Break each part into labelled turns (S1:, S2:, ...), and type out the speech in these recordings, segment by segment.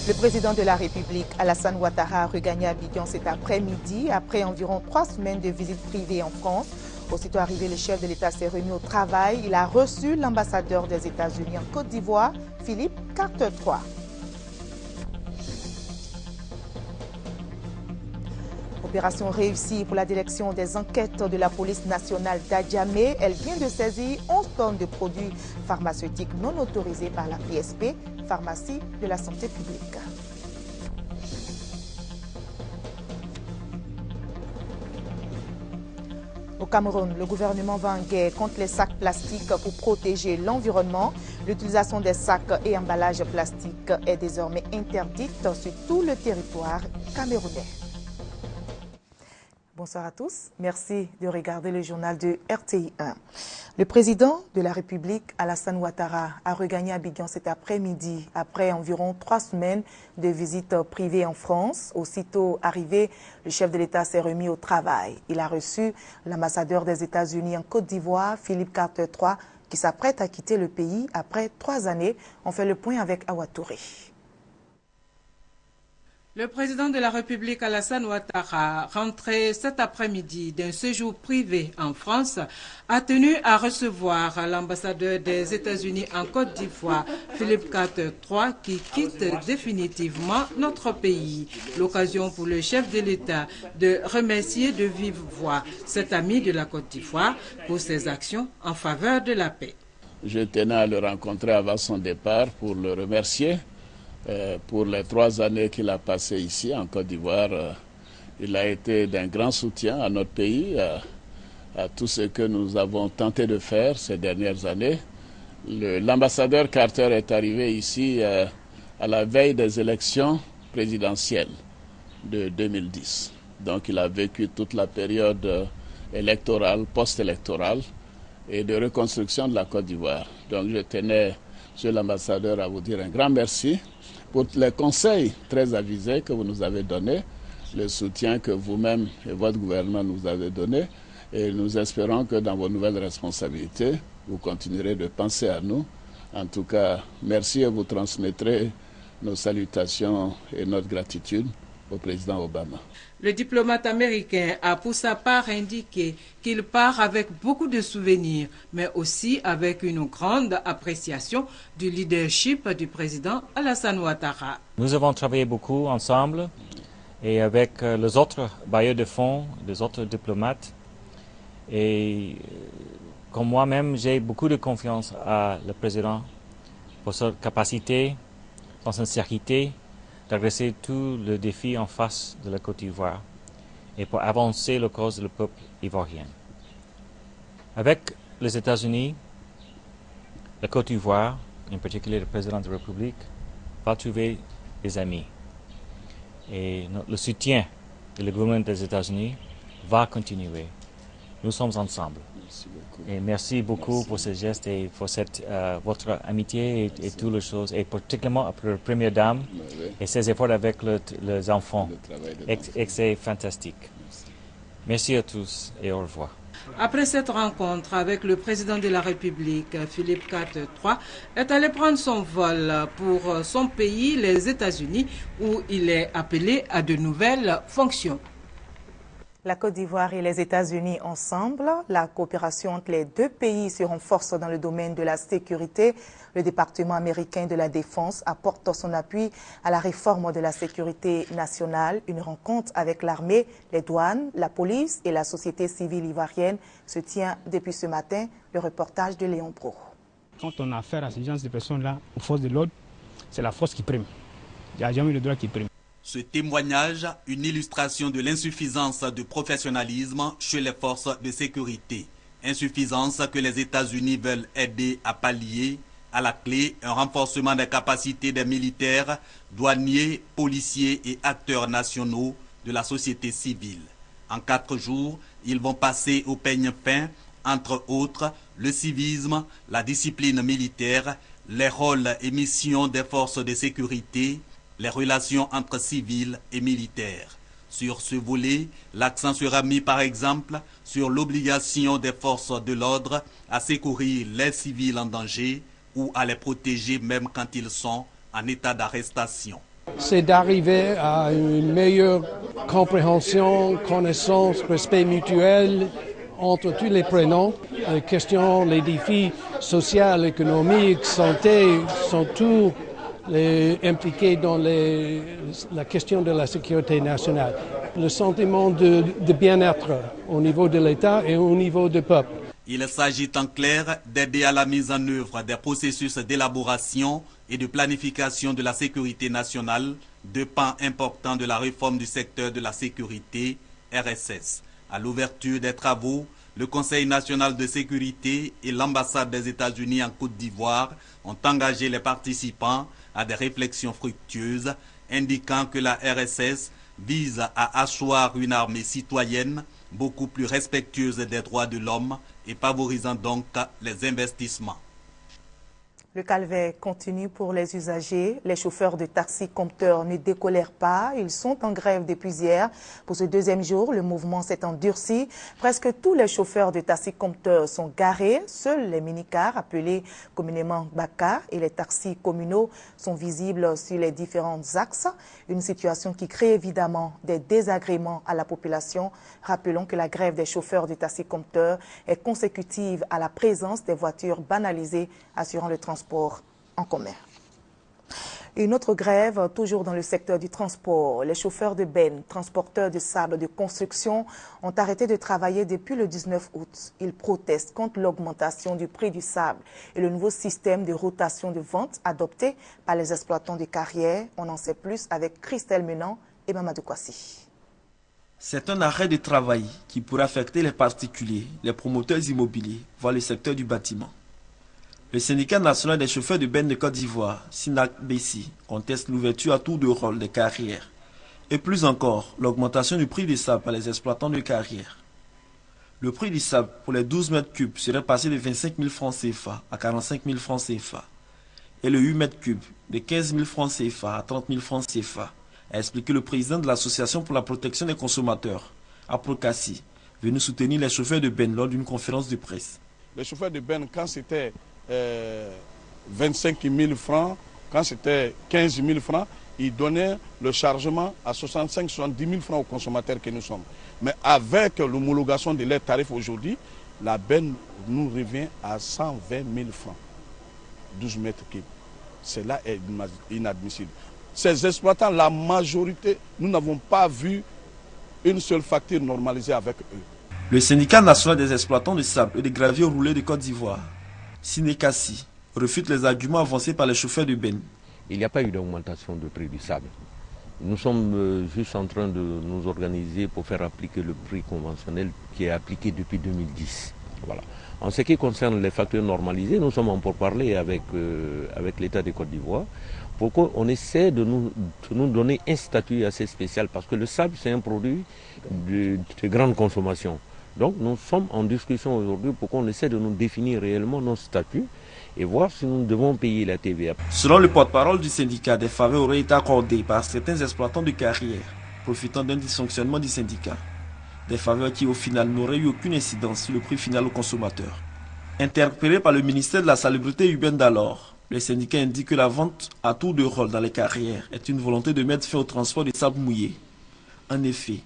S1: Le président de la République, Alassane Ouattara, a regagné Abidjan cet après-midi après environ 3 semaines de visite privée en France. Aussitôt arrivé, le chef de l'État s'est remis au travail. Il a reçu l'ambassadeur des États-Unis en Côte d'Ivoire, Philippe Carter-III. Opération réussie pour la direction des enquêtes de la police nationale d'Adjamé. Elle vient de saisir 11 tonnes de produits pharmaceutiques non autorisés par la PSP, Pharmacie de la Santé publique. Au Cameroun, le gouvernement va en guerre contre les sacs plastiques pour protéger l'environnement. L'utilisation des sacs et emballages plastiques est désormais interdite sur tout le territoire camerounais. Bonsoir à tous. Merci de regarder le journal de RTI 1. Le président de la République, Alassane Ouattara, a regagné Abidjan cet après-midi après environ 3 semaines de visite privée en France. Aussitôt arrivé, le chef de l'État s'est remis au travail. Il a reçu l'ambassadeur des États-Unis en Côte d'Ivoire, Philippe Carter-III, qui s'apprête à quitter le pays après 3 années. On fait le point avec Awa Touré.
S2: Le président de la République, Alassane Ouattara, rentré cet après-midi d'un séjour privé en France, a tenu à recevoir l'ambassadeur des États-Unis en Côte d'Ivoire, Philippe Carter-III, qui quitte définitivement notre pays. L'occasion pour le chef de l'État de remercier de vive voix cet ami de la Côte d'Ivoire pour ses actions en faveur de la paix.
S3: Je tenais à le rencontrer avant son départ pour le remercier. Pour les 3 années qu'il a passées ici en Côte d'Ivoire, il a été d'un grand soutien à notre pays, à tout ce que nous avons tenté de faire ces dernières années. L'ambassadeur Carter est arrivé ici à la veille des élections présidentielles de 2010. Donc il a vécu toute la période électorale, post-électorale et de reconstruction de la Côte d'Ivoire. Donc je tenais, monsieur l'ambassadeur, à vous dire un grand merci pour les conseils très avisés que vous nous avez donnés, le soutien que vous-même et votre gouvernement nous avez donné. Et nous espérons que dans vos nouvelles responsabilités, vous continuerez de penser à nous. En tout cas, merci et vous transmettrez nos salutations et notre gratitude au président Obama.
S2: Le diplomate américain a pour sa part indiqué qu'il part avec beaucoup de souvenirs, mais aussi avec une grande appréciation du leadership du président Alassane Ouattara.
S4: Nous avons travaillé beaucoup ensemble et avec les autres bailleurs de fonds, les autres diplomates. Et comme moi-même, j'ai beaucoup de confiance à le président pour sa capacité, son sincérité, d'adresser tous les défis en face de la Côte d'Ivoire et pour avancer la cause du peuple ivoirien. Avec les États-Unis, la Côte d'Ivoire, en particulier le président de la République, va trouver des amis. Et le soutien du gouvernement des États-Unis va continuer. Nous sommes ensemble.
S3: Merci beaucoup.
S4: Et merci beaucoup pour ce geste et pour votre amitié et toutes les choses, et particulièrement pour la première dame et ses efforts avec les enfants. Et c'est fantastique. Merci à tous et au revoir.
S2: Après cette rencontre avec le président de la République, Philippe Carter-III, est allé prendre son vol pour son pays, les États-Unis, où il est appelé à de nouvelles fonctions.
S1: La Côte d'Ivoire et les États-Unis ensemble, la coopération entre les 2 pays se renforce dans le domaine de la sécurité. Le département américain de la Défense apporte son appui à la réforme de la sécurité nationale. Une rencontre avec l'armée, les douanes, la police et la société civile ivoirienne se tient depuis ce matin. Le reportage de Léon Pro.
S5: Quand on a affaire à ce genre de personnes-là, aux forces de l'ordre, c'est la force qui prime. Il n'y a jamais le droit qui prime.
S6: Ce témoignage, une illustration de l'insuffisance de professionnalisme chez les forces de sécurité. Insuffisance que les États-Unis veulent aider à pallier. À la clé, un renforcement des capacités des militaires, douaniers, policiers et acteurs nationaux de la société civile. En 4 jours, ils vont passer au peigne fin, entre autres, le civisme, la discipline militaire, les rôles et missions des forces de sécurité, les relations entre civils et militaires. Sur ce volet, l'accent sera mis par exemple sur l'obligation des forces de l'ordre à secourir les civils en danger ou à les protéger même quand ils sont en état d'arrestation.
S7: C'est d'arriver à une meilleure compréhension, connaissance, respect mutuel entre tous les prenants. Les questions, les défis sociaux, économiques, santé sont tous impliqués dans la question de la sécurité nationale. Le sentiment de bien-être au niveau de l'État et au niveau du peuple.
S6: Il s'agit en clair d'aider à la mise en œuvre des processus d'élaboration et de planification de la sécurité nationale, deux pans importants de la réforme du secteur de la sécurité, RSS. À l'ouverture des travaux, le Conseil national de sécurité et l'ambassade des États-Unis en Côte d'Ivoire ont engagé les participants à des réflexions fructueuses, indiquant que la RSS vise à asseoir une armée citoyenne beaucoup plus respectueuse des droits de l'homme et favorisant donc les investissements.
S1: Le calvaire continue pour les usagers. Les chauffeurs de taxi compteurs ne décolèrent pas. Ils sont en grève depuis hier. Pour ce deuxième jour, le mouvement s'est endurci. Presque tous les chauffeurs de taxi compteurs sont garés. Seuls les minicars, appelés communément Baka, et les taxis communaux sont visibles sur les différents axes. Une situation qui crée évidemment des désagréments à la population. Rappelons que la grève des chauffeurs de taxi compteurs est consécutive à la présence des voitures banalisées assurant le transport en commun. Une autre grève, toujours dans le secteur du transport. Les chauffeurs de bennes, transporteurs de sable de construction, ont arrêté de travailler depuis le 19 août. Ils protestent contre l'augmentation du prix du sable et le nouveau système de rotation de vente adopté par les exploitants de carrières. On en sait plus avec Christelle Menant et Mamadou Kwasi.
S8: C'est un arrêt de travail qui pourrait affecter les particuliers, les promoteurs immobiliers, voire le secteur du bâtiment. Le syndicat national des chauffeurs de bennes de Côte d'Ivoire, SINAC-BC, conteste l'ouverture à tour de rôle des carrières. Et plus encore, l'augmentation du prix du sable par les exploitants de carrières. Le prix du sable pour les 12 mètres cubes serait passé de 25 000 francs CFA à 45 000 francs CFA. Et le 8 mètres cubes de 15 000 francs CFA à 30 000 francs CFA, a expliqué le président de l'Association pour la protection des consommateurs, Aprocassi, venu soutenir les chauffeurs de bennes lors d'une conférence de presse.
S9: Les chauffeurs de bennes, quand c'était 25 000 francs, quand c'était 15 000 francs, ils donnaient le chargement à 65-70 000 francs aux consommateurs que nous sommes. Mais avec l'homologation de leurs tarifs aujourd'hui, la benne nous revient à 120 000 francs, 12 mètres cubes. Cela est inadmissible. Ces exploitants, la majorité, nous n'avons pas vu une seule facture normalisée avec eux.
S8: Le syndicat national des exploitants de sable et de gravier roulé de Côte d'Ivoire, Sinekassi, refute les arguments avancés par les chauffeurs de bennes.
S10: Il n'y a pas eu d'augmentation du prix du sable. Nous sommes juste en train de nous organiser pour faire appliquer le prix conventionnel qui est appliqué depuis 2010. Voilà. En ce qui concerne les factures normalisées, nous sommes en pourparlers avec l'État de Côte d'Ivoire pour qu'on essaie de nous donner un statut assez spécial parce que le sable c'est un produit de grande consommation. Donc nous sommes en discussion aujourd'hui pour qu'on essaie de nous définir réellement nos statuts et voir si nous devons payer la TVA.
S8: Selon le porte-parole du syndicat, des faveurs auraient été accordées par certains exploitants de carrière, profitant d'un dysfonctionnement du syndicat. Des faveurs qui au final n'auraient eu aucune incidence sur le prix final au consommateur. Interpellé par le ministère de la Salubrité urbaine d'alors, le syndicat indique que la vente à tour de rôle dans les carrières est une volonté de mettre fin au transport de sable mouillé. En effet,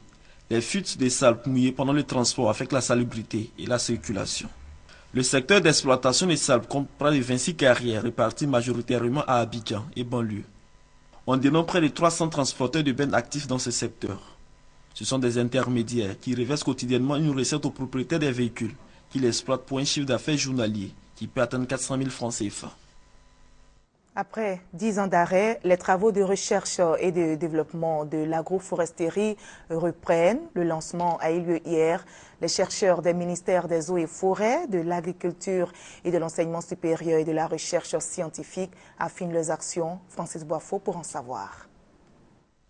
S8: les fuites des sables mouillés pendant le transport affectent la salubrité et la circulation. Le secteur d'exploitation des sables compte près de 26 carrières réparties majoritairement à Abidjan et banlieue. On dénombre près de 300 transporteurs de bennes actifs dans ce secteur. Ce sont des intermédiaires qui reversent quotidiennement une recette aux propriétaires des véhicules qu'ils exploitent pour un chiffre d'affaires journalier qui peut atteindre 400 000 francs CFA.
S1: Après 10 ans d'arrêt, les travaux de recherche et de développement de l'agroforesterie reprennent. Le lancement a eu lieu hier. Les chercheurs des ministères des Eaux et Forêts, de l'Agriculture et de l'Enseignement supérieur et de la recherche scientifique affinent leurs actions. Francis Boifo pour en savoir.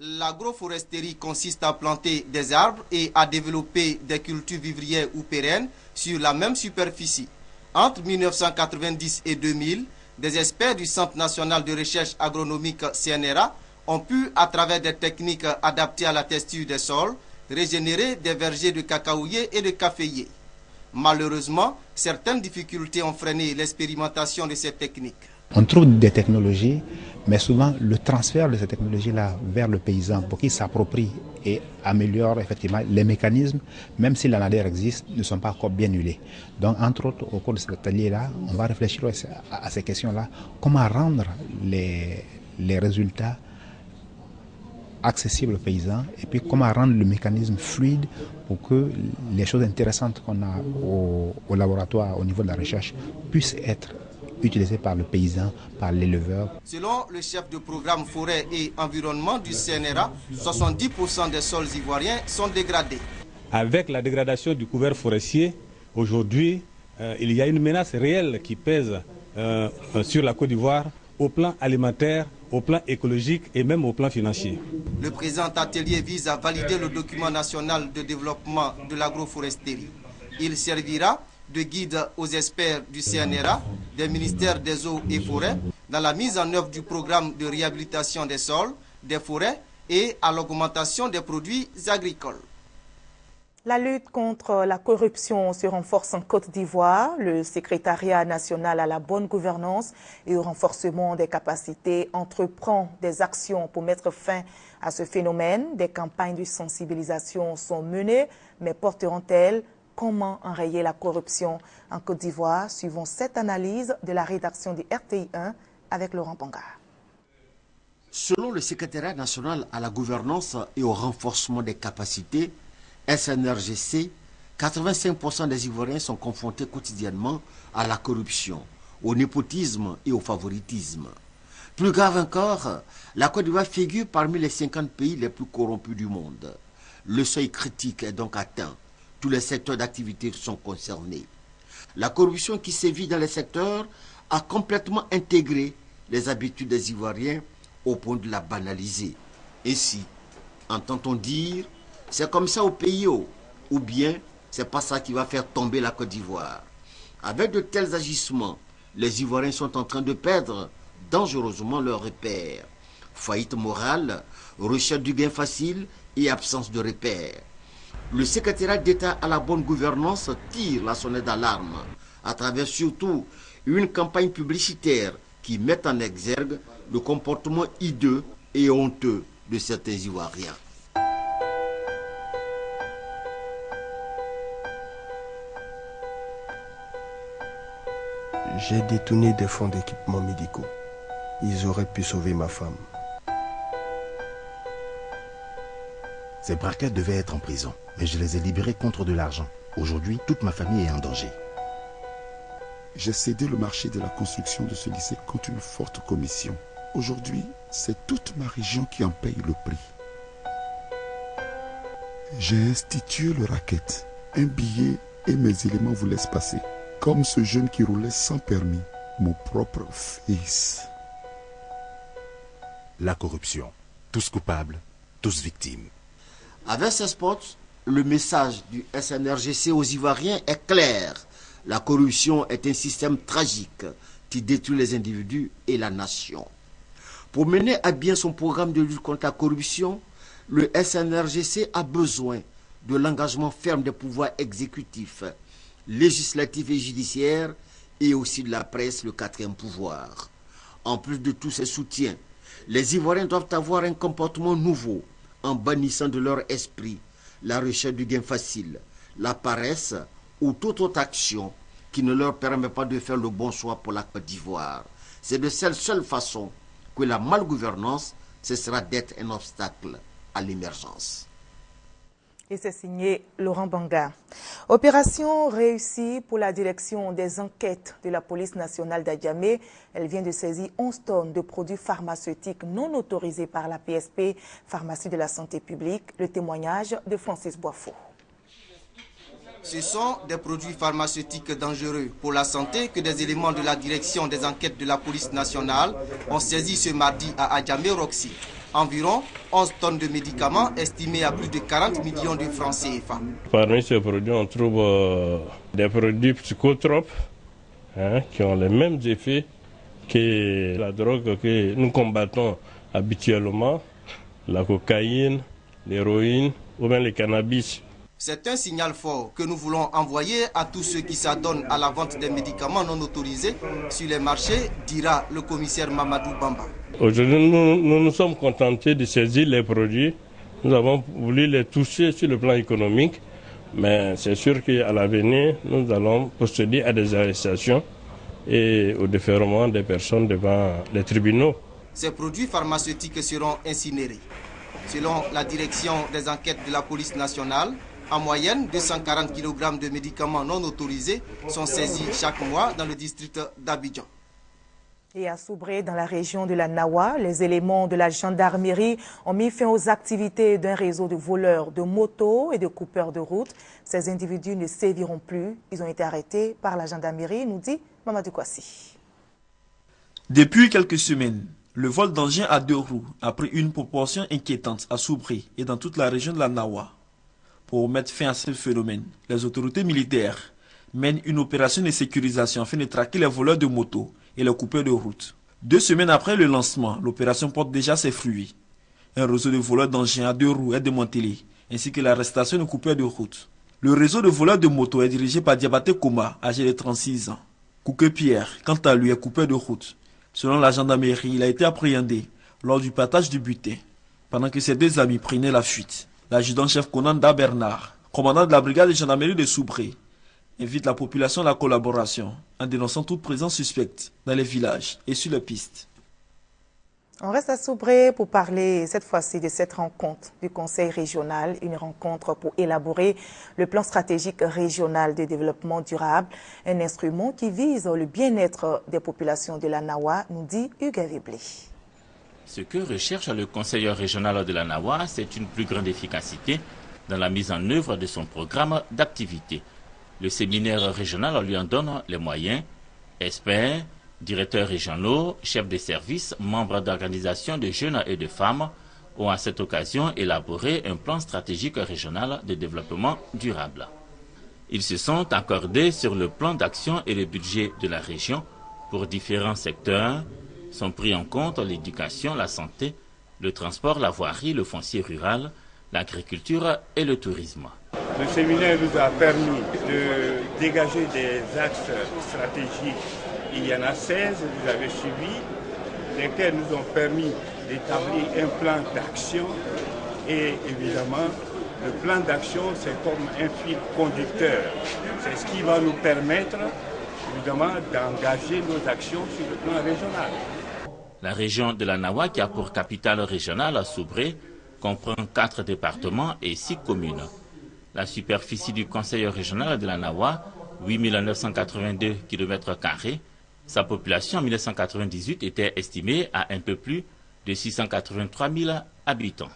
S11: L'agroforesterie consiste à planter des arbres et à développer des cultures vivrières ou pérennes sur la même superficie. Entre 1990 et 2000, des experts du Centre national de recherche agronomique CNRA ont pu, à travers des techniques adaptées à la texture des sols, régénérer des vergers de cacaoyers et de caféiers. Malheureusement, certaines difficultés ont freiné l'expérimentation de ces techniques.
S12: On trouve des technologies, mais souvent le transfert de ces technologies-là vers le paysan pour qu'il s'approprie et améliore effectivement les mécanismes, même si l'analyse existe, ne sont pas encore bien huilés. Donc entre autres, au cours de cet atelier-là, on va réfléchir à ces questions-là, comment rendre les résultats accessibles aux paysans et puis comment rendre le mécanisme fluide pour que les choses intéressantes qu'on a au laboratoire au niveau de la recherche puissent être utilisées par le paysan, par l'éleveur.
S11: Selon le chef de programme forêt et environnement du CNRA, 70% des sols ivoiriens sont dégradés.
S13: Avec la dégradation du couvert forestier, aujourd'hui, il y a une menace réelle qui pèse sur la Côte d'Ivoire au plan alimentaire, au plan écologique et même au plan financier.
S11: Le présent atelier vise à valider le document national de développement de l'agroforesterie. Il servira de guide aux experts du CNRA, des ministères des eaux et forêts, dans la mise en œuvre du programme de réhabilitation des sols, des forêts et à l'augmentation des produits agricoles.
S1: La lutte contre la corruption se renforce en Côte d'Ivoire. Le secrétariat national à la bonne gouvernance et au renforcement des capacités entreprend des actions pour mettre fin à ce phénomène. Des campagnes de sensibilisation sont menées, mais porteront-elles? Comment enrayer la corruption en Côte d'Ivoire? Suivons cette analyse de la rédaction du RTI1 avec Laurent Ponga.
S14: Selon le secrétariat national à la gouvernance et au renforcement des capacités, SNRGC, 85% des Ivoiriens sont confrontés quotidiennement à la corruption, au népotisme et au favoritisme. Plus grave encore, la Côte d'Ivoire figure parmi les 50 pays les plus corrompus du monde. Le seuil critique est donc atteint. Tous les secteurs d'activité sont concernés. La corruption qui sévit dans les secteurs a complètement intégré les habitudes des Ivoiriens au point de la banaliser. Ainsi, entend-on dire, c'est comme ça au pays, ou bien c'est pas ça qui va faire tomber la Côte d'Ivoire. Avec de tels agissements, les Ivoiriens sont en train de perdre dangereusement leurs repères. Faillite morale, recherche du gain facile et absence de repères. Le secrétariat d'État à la bonne gouvernance tire la sonnette d'alarme à travers surtout une campagne publicitaire qui met en exergue le comportement hideux et honteux de certains Ivoiriens.
S15: J'ai détourné des fonds d'équipements médicaux. Ils auraient pu sauver ma femme.
S16: Ces braqueurs devaient être en prison, mais je les ai libérés contre de l'argent. Aujourd'hui, toute ma famille est en danger.
S17: J'ai cédé le marché de la construction de ce lycée contre une forte commission. Aujourd'hui, c'est toute ma région qui en paye le prix. J'ai institué le racket. Un billet et mes éléments vous laissent passer. Comme ce jeune qui roulait sans permis, mon propre fils.
S16: La corruption. Tous coupables, tous victimes.
S14: Avec ces spots, le message du SNRGC aux Ivoiriens est clair. La corruption est un système tragique qui détruit les individus et la nation. Pour mener à bien son programme de lutte contre la corruption, le SNRGC a besoin de l'engagement ferme des pouvoirs exécutifs, législatifs et judiciaires, et aussi de la presse, le quatrième pouvoir. En plus de tous ces soutiens, les Ivoiriens doivent avoir un comportement nouveau, en bannissant de leur esprit la recherche du gain facile, la paresse ou toute autre action qui ne leur permet pas de faire le bon choix pour la Côte d'Ivoire. C'est de cette seule façon que la malgouvernance cessera d'être un obstacle à l'émergence.
S1: Et c'est signé Laurent Banga. Opération réussie pour la direction des enquêtes de la police nationale d'Adjamé. Elle vient de saisir 11 tonnes de produits pharmaceutiques non autorisés par la PSP, Pharmacie de la Santé publique. Le témoignage de Francis Boifo.
S11: Ce sont des produits pharmaceutiques dangereux pour la santé que des éléments de la direction des enquêtes de la police nationale ont saisi ce mardi à Adjamé Roxy. Environ 11 tonnes de médicaments estimés à plus de 40 millions de francs CFA.
S18: Parmi ces produits, on trouve des produits psychotropes qui ont les mêmes effets que la drogue que nous combattons habituellement, la cocaïne, l'héroïne ou bien le cannabis.
S11: C'est un signal fort que nous voulons envoyer à tous ceux qui s'adonnent à la vente des médicaments non autorisés sur les marchés, dira le commissaire Mamadou Bamba.
S18: Aujourd'hui, nous nous sommes contentés de saisir les produits. Nous avons voulu les toucher sur le plan économique, mais c'est sûr qu'à l'avenir, nous allons procéder à des arrestations et au déferment des personnes devant les tribunaux.
S11: Ces produits pharmaceutiques seront incinérés. Selon la direction des enquêtes de la police nationale, en moyenne, 240 kg de médicaments non autorisés sont saisis chaque mois dans le district d'Abidjan.
S1: Et à Soubré, dans la région de la Nawa, les éléments de la gendarmerie ont mis fin aux activités d'un réseau de voleurs de motos et de coupeurs de route. Ces individus ne séviront plus. Ils ont été arrêtés par la gendarmerie, nous dit Mamadou Kwasi.
S8: Depuis quelques semaines, le vol d'engins à 2 roues a pris une proportion inquiétante à Soubré et dans toute la région de la Nawa. Pour mettre fin à ce phénomène, les autorités militaires mènent une opération de sécurisation afin de traquer les voleurs de motos et les coupeurs de route. 2 semaines après le lancement, l'opération porte déjà ses fruits. Un réseau de voleurs d'engins à 2 roues est démantelé, ainsi que l'arrestation de coupeurs de route. Le réseau de voleurs de motos est dirigé par Diabaté Koma, âgé de 36 ans. Kouké Pierre, quant à lui, est coupeur de route. Selon la gendarmerie, il a été appréhendé lors du partage du butin, pendant que ses 2 amis prenaient la fuite. L'adjudant-chef Konanda Bernard, commandant de la brigade de gendarmerie de Soubré, invite la population à la collaboration en dénonçant toute présence suspecte dans les villages et sur les pistes.
S1: On reste à Soubré pour parler cette fois-ci de cette rencontre du Conseil régional, une rencontre pour élaborer le plan stratégique régional de développement durable, un instrument qui vise le bien-être des populations de la Nawa, nous dit Hugues Viblé.
S19: Ce que recherche le conseiller régional de la Nawa, c'est une plus grande efficacité dans la mise en œuvre de son programme d'activité. Le séminaire régional lui en donne les moyens. Experts, directeurs régionaux, chefs de service, membres d'organisations de jeunes et de femmes ont à cette occasion élaboré un plan stratégique régional de développement durable. Ils se sont accordés sur le plan d'action et le budget de la région pour différents secteurs. Sont pris en compte l'éducation, la santé, le transport, la voirie, le foncier rural, l'agriculture et le tourisme.
S20: Le séminaire nous a permis de dégager des axes stratégiques. Il y en a 16, vous avez suivi, lesquels nous ont permis d'établir un plan d'action. Et évidemment, le plan d'action, c'est comme un fil conducteur. C'est ce qui va nous permettre, évidemment, d'engager nos actions sur le plan régional.
S19: La région de la Nawa, qui a pour capitale régionale Soubré, comprend 4 départements et 6 communes. La superficie du conseil régional de la Nawa, 8 982 km². Sa population en 1998 était estimée à un peu plus de 683 000 habitants.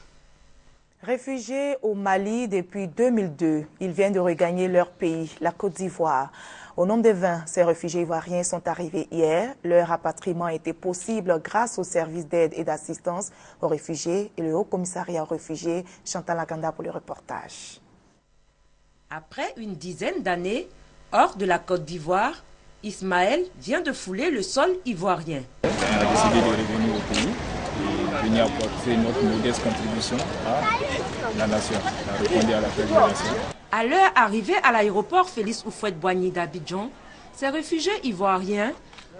S1: Réfugiés au Mali depuis 2002, ils viennent de regagner leur pays, la Côte d'Ivoire. Au nombre de 20, ces réfugiés ivoiriens sont arrivés hier. Leur rapatriement a été possible grâce au service d'aide et d'assistance aux réfugiés et le Haut Commissariat aux réfugiés. Chantal Laganda pour le reportage.
S21: Après une dizaine d'années hors de la Côte d'Ivoire, Ismaël vient de fouler le sol ivoirien.
S22: On a décidé de revenir au pays et venir apporter notre modeste contribution à la nation, à répondre à l'appel de la nation.
S21: À leur arrivée à l'aéroport Félix Houphouët-Boigny d'Abidjan, ces réfugiés ivoiriens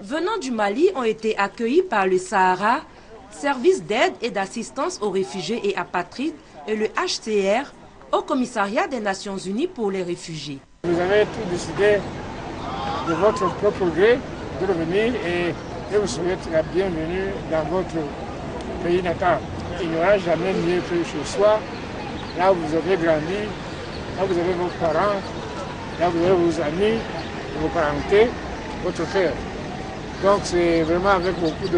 S21: venant du Mali ont été accueillis par le Sahara, service d'aide et d'assistance aux réfugiés et apatrides, et le HCR, au commissariat des Nations Unies pour les réfugiés.
S5: Vous avez tout décidé de votre propre gré de revenir et je vous souhaite la bienvenue dans votre pays natal. Il n'y aura jamais mieux que chez soi, là où vous avez grandi, là où vous avez vos parents, là où vous avez vos amis, vos parentés, votre frère. Donc c'est vraiment avec beaucoup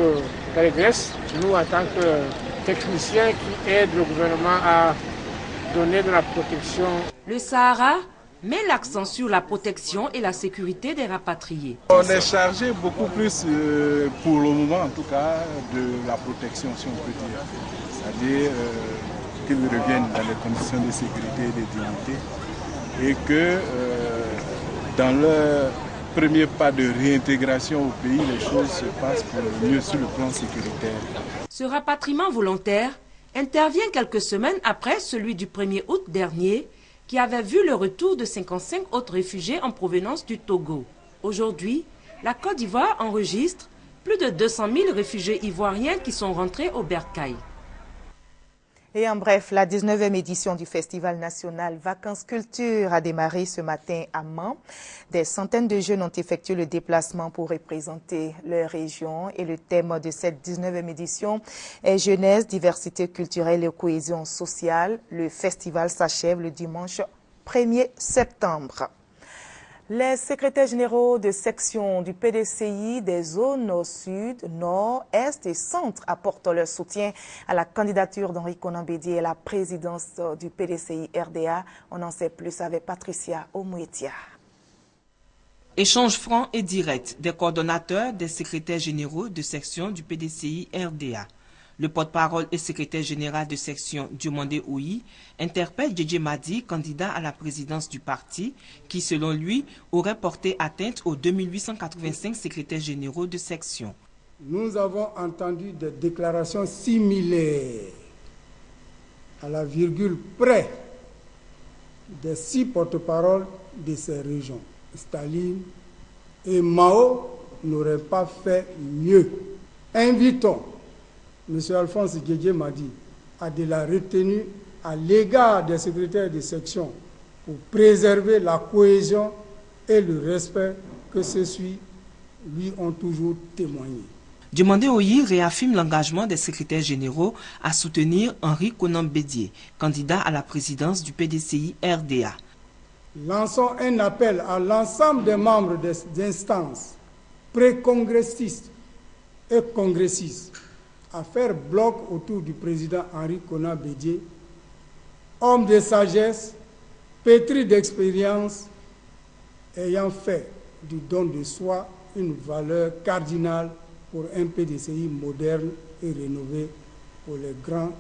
S5: d'allégresse, nous en tant que techniciens qui aident le gouvernement à donner de la protection.
S21: Le Sahara met l'accent sur la protection et la sécurité des rapatriés.
S23: On est chargé beaucoup plus, pour le moment en tout cas, de la protection, si on peut dire. C'est-à-dire qu'ils reviennent dans les conditions de sécurité et de dignité et que dans leur premier pas de réintégration au pays, les choses se passent pour le mieux sur le plan sécuritaire.
S21: Ce rapatriement volontaire intervient quelques semaines après celui du 1er août dernier, qui avait vu le retour de 55 autres réfugiés en provenance du Togo. Aujourd'hui, la Côte d'Ivoire enregistre plus de 200 000 réfugiés ivoiriens qui sont rentrés au Bercail.
S1: Et en bref, la 19e édition du Festival national Vacances Culture a démarré ce matin à Mans. Des centaines de jeunes ont effectué le déplacement pour représenter leur région. Et le thème de cette 19e édition est jeunesse, diversité culturelle et cohésion sociale. Le festival s'achève le dimanche 1er septembre. Les secrétaires généraux de section du PDCI des zones au sud, nord, est et centre apportent leur soutien à la candidature d'Henri Konan Bédié à la présidence du PDCI RDA. On en sait plus avec Patricia Omouetia.
S2: Échange franc et direct des coordonnateurs des secrétaires généraux de section du PDCI RDA. Le porte-parole et secrétaire général de section Diomandé Ouyi interpelle Djedje Madi, candidat à la présidence du parti, qui selon lui aurait porté atteinte aux 2885 secrétaires généraux de section.
S3: Nous avons entendu des déclarations similaires à la virgule près des 6 porte-paroles de ces régions. Staline et Mao n'auraient pas fait mieux. Invitons M. Alphonse Djedje Madi a de la retenue à l'égard des secrétaires de section pour préserver la cohésion et le respect que ceux-ci lui ont toujours témoigné.
S2: Diomandé Ouyi réaffirme l'engagement des secrétaires généraux à soutenir Henri Konan Bédié, candidat à la présidence du PDCI RDA.
S3: Lançons un appel à l'ensemble des membres des instances pré-congressistes et congressistes à faire bloc autour du président Henri Konan Bédié, homme de sagesse, pétri d'expérience, ayant fait du don de soi une valeur cardinale pour un PDCI moderne et rénové pour les grands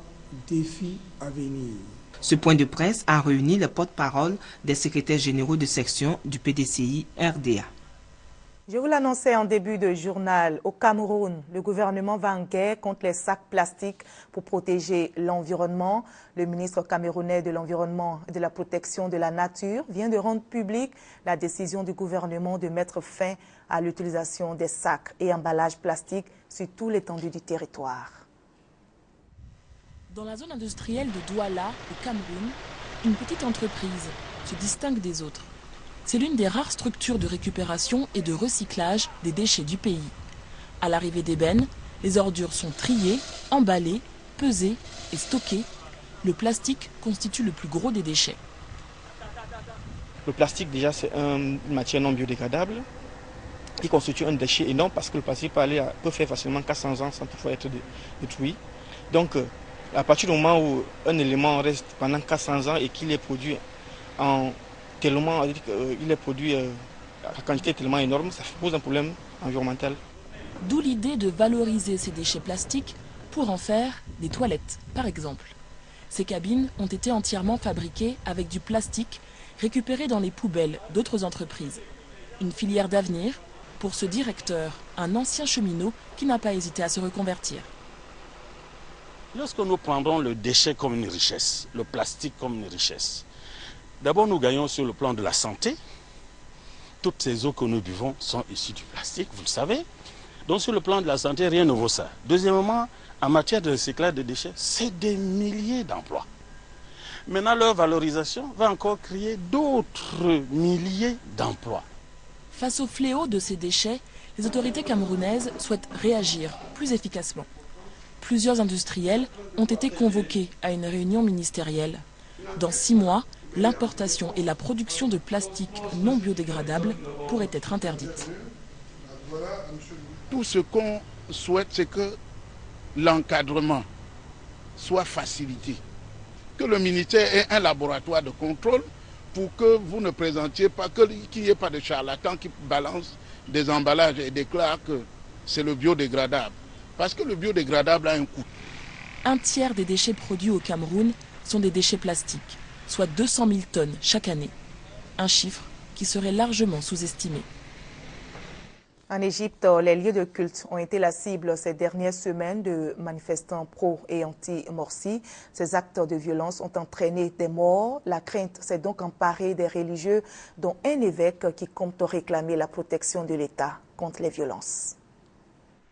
S3: défis à venir.
S2: Ce point de presse a réuni les porte-paroles des secrétaires généraux de section du PDCI RDA.
S1: Je vous l'annonçais en début de journal, au Cameroun, le gouvernement va en guerre contre les sacs plastiques pour protéger l'environnement. Le ministre camerounais de l'Environnement et de la Protection de la Nature vient de rendre publique la décision du gouvernement de mettre fin à l'utilisation des sacs et emballages plastiques sur tout l'étendue du territoire.
S4: Dans la zone industrielle de Douala, au Cameroun, une petite entreprise se distingue des autres. C'est l'une des rares structures de récupération et de recyclage des déchets du pays. À l'arrivée des bennes, les ordures sont triées, emballées, pesées et stockées. Le plastique constitue le plus gros des déchets.
S24: Le plastique, déjà, c'est une matière non biodégradable qui constitue un déchet énorme parce que le plastique peut faire facilement 400 ans sans toutefois être détruit. Donc, à partir du moment où un élément reste pendant 400 ans et qu'il est produit il est produit à quantité tellement énorme, ça pose un problème environnemental.
S4: D'où l'idée de valoriser ces déchets plastiques pour en faire des toilettes, par exemple. Ces cabines ont été entièrement fabriquées avec du plastique récupéré dans les poubelles d'autres entreprises. Une filière d'avenir pour ce directeur, un ancien cheminot qui n'a pas hésité à se reconvertir.
S25: Lorsque nous prendrons le déchet comme une richesse, le plastique comme une richesse, d'abord, nous gagnons sur le plan de la santé. Toutes ces eaux que nous buvons sont issues du plastique, vous le savez. Donc, sur le plan de la santé, rien ne vaut ça. Deuxièmement, en matière de recyclage de déchets, c'est des milliers d'emplois. Maintenant, leur valorisation va encore créer d'autres milliers d'emplois.
S4: Face au fléau de ces déchets, les autorités camerounaises souhaitent réagir plus efficacement. Plusieurs industriels ont été convoqués à une réunion ministérielle. Dans 6 mois, l'importation et la production de plastique non biodégradable pourraient être interdites.
S26: Tout ce qu'on souhaite, c'est que l'encadrement soit facilité. Que le ministère ait un laboratoire de contrôle pour que vous ne présentiez pas, qu'il n'y ait pas de charlatans qui balancent des emballages et déclarent que c'est le biodégradable. Parce que le biodégradable a un coût.
S4: Un tiers des déchets produits au Cameroun sont des déchets plastiques, soit 200 000 tonnes chaque année. Un chiffre qui serait largement sous-estimé.
S1: En Égypte, les lieux de culte ont été la cible ces dernières semaines de manifestants pro et anti-Morsi. Ces actes de violence ont entraîné des morts. La crainte s'est donc emparée des religieux, dont un évêque qui compte réclamer la protection de l'État contre les violences.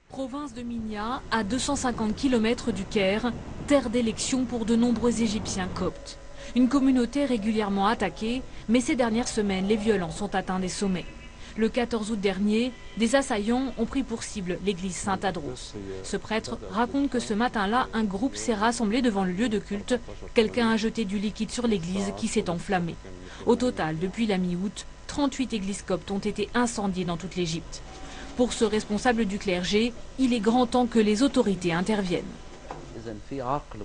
S6: Province de Minya, à 250 km du Caire, terre d'élection pour de nombreux Égyptiens coptes. Une communauté régulièrement attaquée, mais ces dernières semaines, les violences ont atteint des sommets. Le 14 août dernier, des assaillants ont pris pour cible l'église Saint-Adros. Ce prêtre raconte que ce matin-là, un groupe s'est rassemblé devant le lieu de culte. Quelqu'un a jeté du liquide sur l'église qui s'est enflammée. Au total, depuis la mi-août, 38 églises coptes ont été incendiées dans toute l'Égypte. Pour ce responsable du clergé, il est grand temps que les autorités interviennent.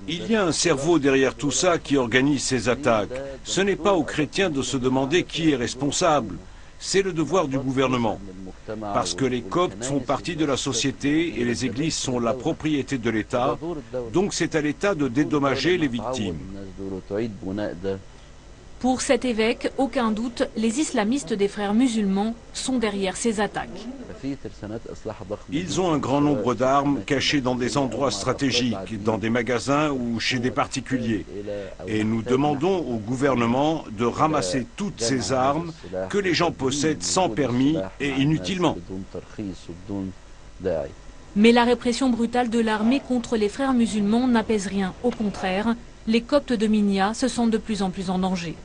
S7: Il y a un cerveau derrière tout ça qui organise ces attaques. Ce n'est pas aux chrétiens de se demander qui est responsable. C'est le devoir du gouvernement, parce que les Coptes font partie de la société et les églises sont la propriété de l'État, donc c'est à l'État de dédommager les victimes.
S6: Pour cet évêque, aucun doute, les islamistes des frères musulmans sont derrière ces attaques.
S7: Ils ont un grand nombre d'armes cachées dans des endroits stratégiques, dans des magasins ou chez des particuliers. Et nous demandons au gouvernement de ramasser toutes ces armes que les gens possèdent sans permis et inutilement.
S6: Mais la répression brutale de l'armée contre les frères musulmans n'apaise rien. Au contraire, les Coptes de Minya se sentent de plus en plus en danger.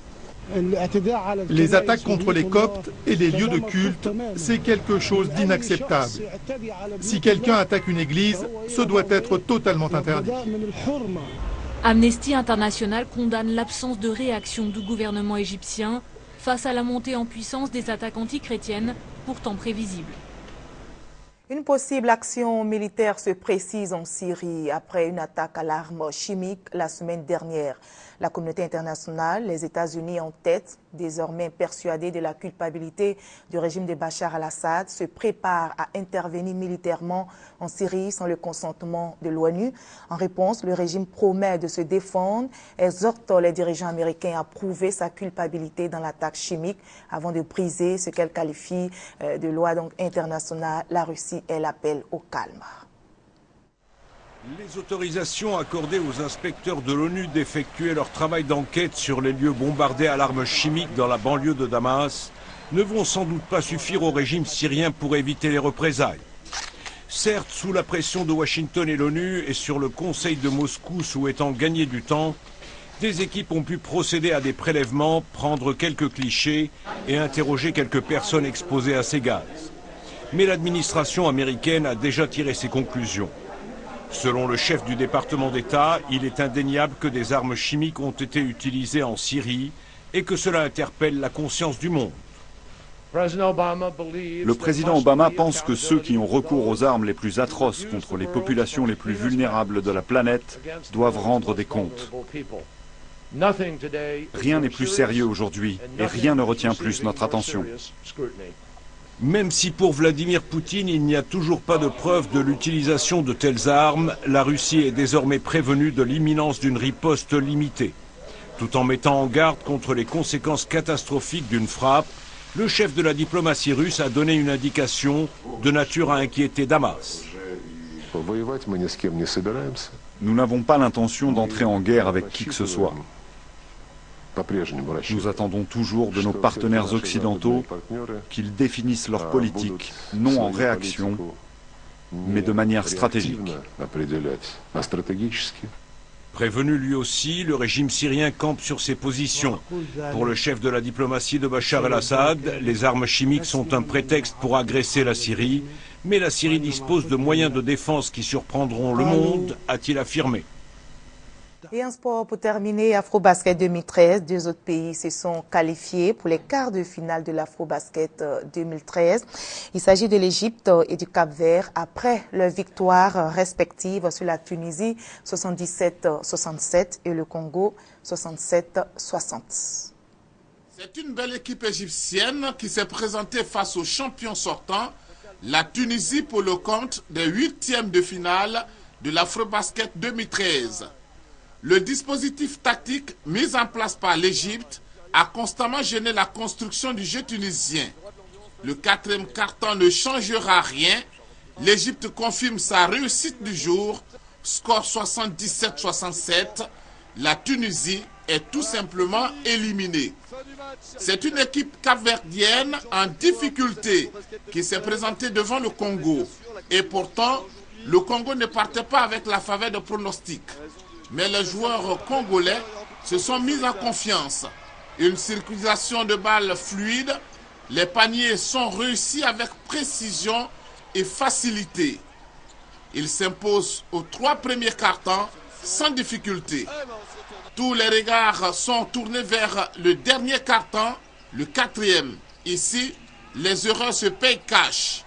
S9: Les attaques contre les Coptes et les lieux de culte, c'est quelque chose d'inacceptable. Si quelqu'un attaque une église, ce doit être totalement interdit.
S6: Amnesty International condamne l'absence de réaction du gouvernement égyptien face à la montée en puissance des attaques antichrétiennes, pourtant prévisibles.
S1: Une possible action militaire se précise en Syrie après une attaque à l'arme chimique la semaine dernière. La communauté internationale, les États-Unis en tête, désormais persuadés de la culpabilité du régime de Bachar al-Assad, se préparent à intervenir militairement en Syrie sans le consentement de l'ONU. En réponse, le régime promet de se défendre, exhorte les dirigeants américains à prouver sa culpabilité dans l'attaque chimique avant de briser ce qu'elle qualifie de loi internationale. La Russie, elle appelle au calme.
S7: Les autorisations accordées aux inspecteurs de l'ONU d'effectuer leur travail d'enquête sur les lieux bombardés à l'arme chimique dans la banlieue de Damas ne vont sans doute pas suffire au régime syrien pour éviter les représailles. Certes, sous la pression de Washington et l'ONU et sur le Conseil de Moscou souhaitant gagner du temps, des équipes ont pu procéder à des prélèvements, prendre quelques clichés et interroger quelques personnes exposées à ces gaz. Mais l'administration américaine a déjà tiré ses conclusions. Selon le chef du département d'État, il est indéniable que des armes chimiques ont été utilisées en Syrie et que cela interpelle la conscience du monde.
S10: Le président Obama pense que ceux qui ont recours aux armes les plus atroces contre les populations les plus vulnérables de la planète doivent rendre des comptes. Rien n'est plus sérieux aujourd'hui et rien ne retient plus notre attention.
S7: Même si pour Vladimir Poutine, il n'y a toujours pas de preuve de l'utilisation de telles armes, la Russie est désormais prévenue de l'imminence d'une riposte limitée. Tout en mettant en garde contre les conséquences catastrophiques d'une frappe, le chef de la diplomatie russe a donné une indication de nature à inquiéter Damas.
S10: Nous n'avons pas l'intention d'entrer en guerre avec qui que ce soit. Nous attendons toujours de nos partenaires occidentaux qu'ils définissent leur politique, non en réaction, mais de manière stratégique.
S7: Prévenu lui aussi, le régime syrien campe sur ses positions. Pour le chef de la diplomatie de Bachar el-Assad, les armes chimiques sont un prétexte pour agresser la Syrie, mais la Syrie dispose de moyens de défense qui surprendront le monde, a-t-il affirmé.
S1: Et en sport, pour terminer, Afrobasket 2013, 2 autres pays se sont qualifiés pour les quarts de finale de l'Afrobasket 2013. Il s'agit de l'Égypte et du Cap-Vert après leur victoire respective sur la Tunisie 77-67 et le Congo 67-60.
S12: C'est une belle équipe égyptienne qui s'est présentée face aux champions sortants, la Tunisie, pour le compte des 8e de finale de l'Afrobasket 2013. Le dispositif tactique mis en place par l'Égypte a constamment gêné la construction du jeu tunisien. Le quatrième quart-temps ne changera rien. L'Égypte confirme sa réussite du jour. Score 77-67. La Tunisie est tout simplement éliminée. C'est une équipe capverdienne en difficulté qui s'est présentée devant le Congo. Et pourtant, le Congo ne partait pas avec la faveur de pronostic. Mais les joueurs congolais se sont mis en confiance. Une circulation de balles fluide. Les paniers sont réussis avec précision et facilité. Ils s'imposent aux 3 premiers cartons sans difficulté. Tous les regards sont tournés vers le dernier carton, le 4e. Ici, les erreurs se payent cash.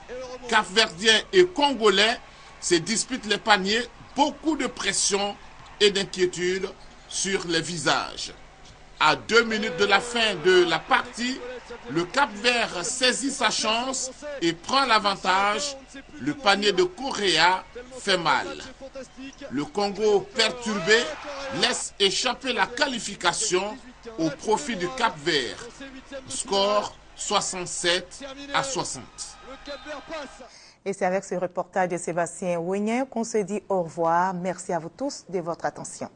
S12: Cap-Verdiens et Congolais se disputent les paniers, beaucoup de pression et d'inquiétude sur les visages. À 2 minutes de la fin de la partie, le Cap-Vert saisit sa chance et prend l'avantage. Le panier de Correa fait mal. Le Congo, perturbé, laisse échapper la qualification au profit du Cap-Vert. Score 67-60.
S1: Et c'est avec ce reportage de Sébastien Ouignet qu'on se dit au revoir. Merci à vous tous de votre attention.